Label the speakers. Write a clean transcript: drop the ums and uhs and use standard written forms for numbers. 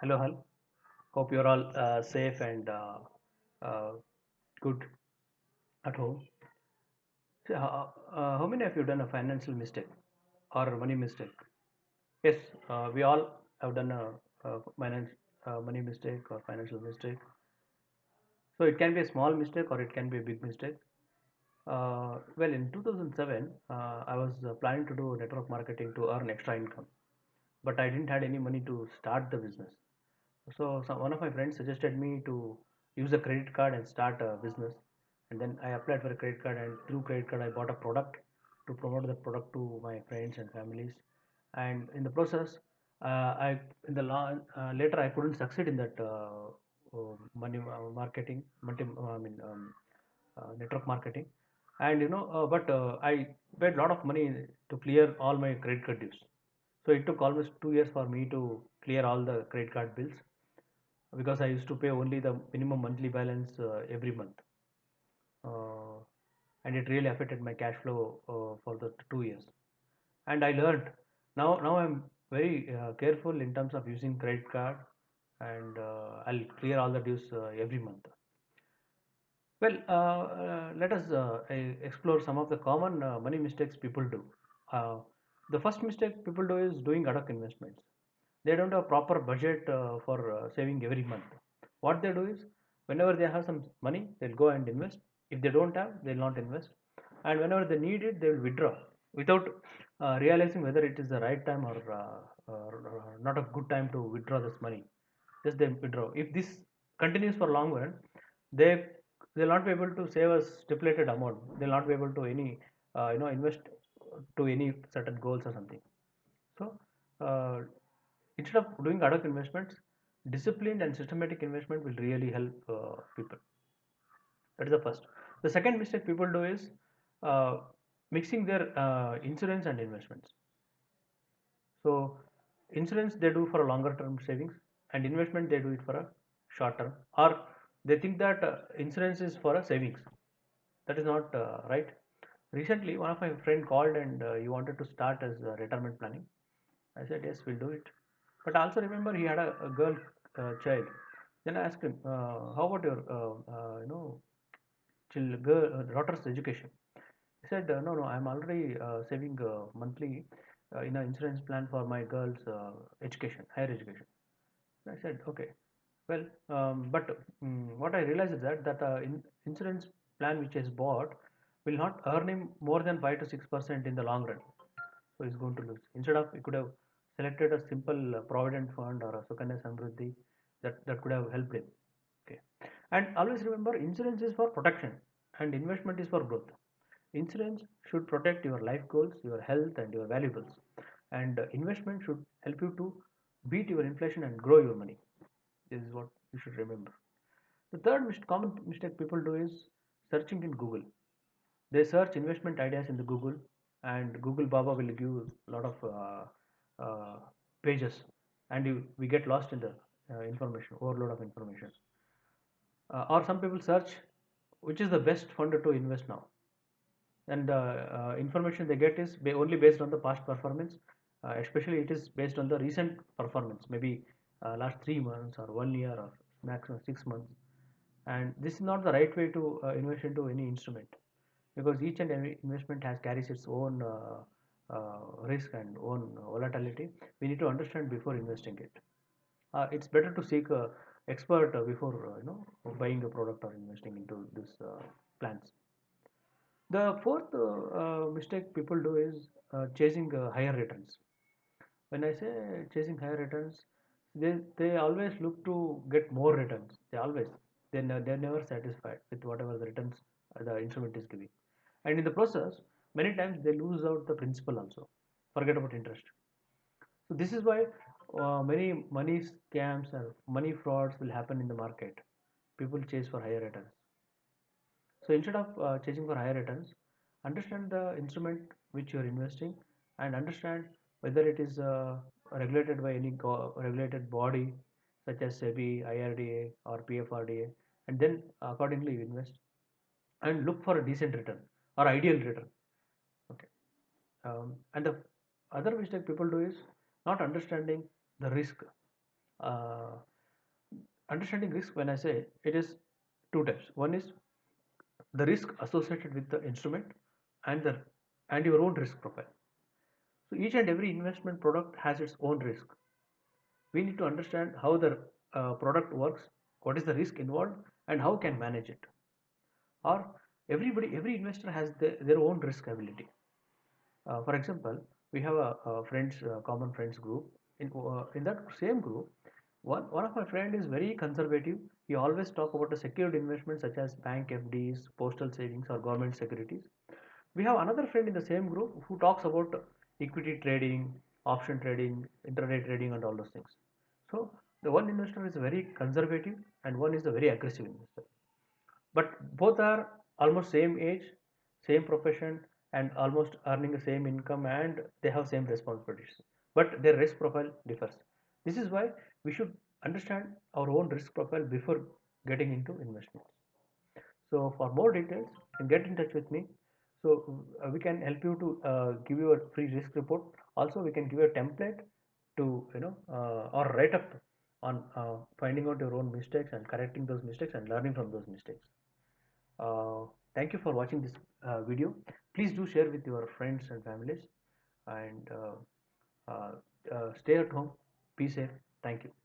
Speaker 1: Hello, Hal. Hope you're all safe and uh, good at home. So, how many of you done a financial mistake or money mistake? Yes, we all have done a money mistake or financial mistake. So it can be a small mistake or it can be a big mistake. Well, in 2007, I was planning to do network marketing to earn extra income, but I didn't had any money to start the business. So one of my friends suggested me to use a credit card and start a business. And then I applied for a credit card, and through credit card I bought a product to promote the product to my friends and families. And in the process, I in the later I couldn't succeed in that money marketing, network marketing. And but I paid a lot of money to clear all my credit card dues. So it took almost 2 years for me to clear all the credit card bills because I used to pay only the minimum monthly balance every month, uh, and it really affected my cash flow for the 2 years. And I learned now I'm very careful in terms of using credit card, and I'll clear all the dues every month. Well, let us explore some of the common money mistakes people do. Uh, the first mistake people do is doing ad hoc investments. They don't have proper budget for saving every month. What they do is, whenever they have some money, they'll go and invest. If they don't have, they'll not invest. And whenever they need it, they will withdraw without realizing whether it is the right time or not a good time to withdraw this money. Just they withdraw. If this continues for long run, they they'll not be able to save a stipulated amount. They'll not be able to any invest to any certain goals or something. So uh, instead of doing ad hoc investments, disciplined and systematic investment will really help people. That is the first. The second mistake people do is uh, mixing their insurance and investments. So insurance they do for a longer term savings, and investment they do it for a short term, or they think that insurance is for a savings. That is not right. Recently, one of my friend called and he wanted to start as retirement planning. I said yes, we'll do it. But I also remember he had a girl child. Then I asked him, how about your daughter's education? He said, no, I'm already saving monthly in an insurance plan for my girl's education, higher education. I said, okay, well, but what I realized is that insurance plan which is bought will not earn him more than 5 to 6% in the long run. So he's going to lose. Instead of, he could have selected a simple provident fund or a Sukanya Samruddhi that could have helped him. Okay, and always remember, insurance is for protection and investment is for growth. Insurance should protect your life goals, your health, and your valuables, and investment should help you to beat your inflation and grow your money. This is what you should remember. The third common mistake people do is searching in Google. They search investment ideas in the Google, and Google Baba will give a lot of pages, and we get lost in the information, overload of information. Or some people search which is the best fund to invest now, and information they get is only based on the past performance. Especially it is based on the recent performance, maybe last 3 months or 1 year or maximum 6 months. And this is not the right way to invest into any instrument, because each and every investment has carries its own risk and own volatility. We need to understand before investing it. It's better to seek a expert before buying a product or investing into this plans. The fourth mistake people do is chasing higher returns. When I say chasing higher returns, they always look to get more returns. They're never satisfied with whatever the returns the instrument is giving, and in the process, many times they lose out the principal also. Forget about interest. So this is why many money scams or money frauds will happen in the market. People chase for higher returns. So instead of chasing for higher returns, understand the instrument which you are investing, and understand whether it is regulated by any regulated body such as SEBI, IRDA, or PFRDA, and then accordingly you invest and look for a decent return or ideal return. Okay. And the other mistake people do is not understanding the risk. uh, understanding risk, when I say, it is two types. One is the risk associated with the instrument, and the and your own risk profile. So each and every investment product has its own risk. We need to understand how the product works, what is the risk involved, and how can manage it. Or every investor has their own risk ability. For example, we have a friends common friends group. In that same group, one of my friend is very conservative. He always talk about the secured investments such as bank FDs, postal savings, or government securities. We have another friend in the same group who talks about equity trading, option trading, intraday trading, and all those things. So the one investor is very conservative, and one is a very aggressive investor. But both are almost same age, same profession, and almost earning the same income, and they have same responsibilities. But their risk profile differs. This is why we should understand our own risk profile before getting into investments. So for more details, you can get in touch with me. So we can help you to give you a free risk report. Also, we can give you a template to or write up on finding out your own mistakes and correcting those mistakes and learning from those mistakes. Uh, Thank you for watching this video. Please do share with your friends and families, and stay at home. Be safe. Thank you.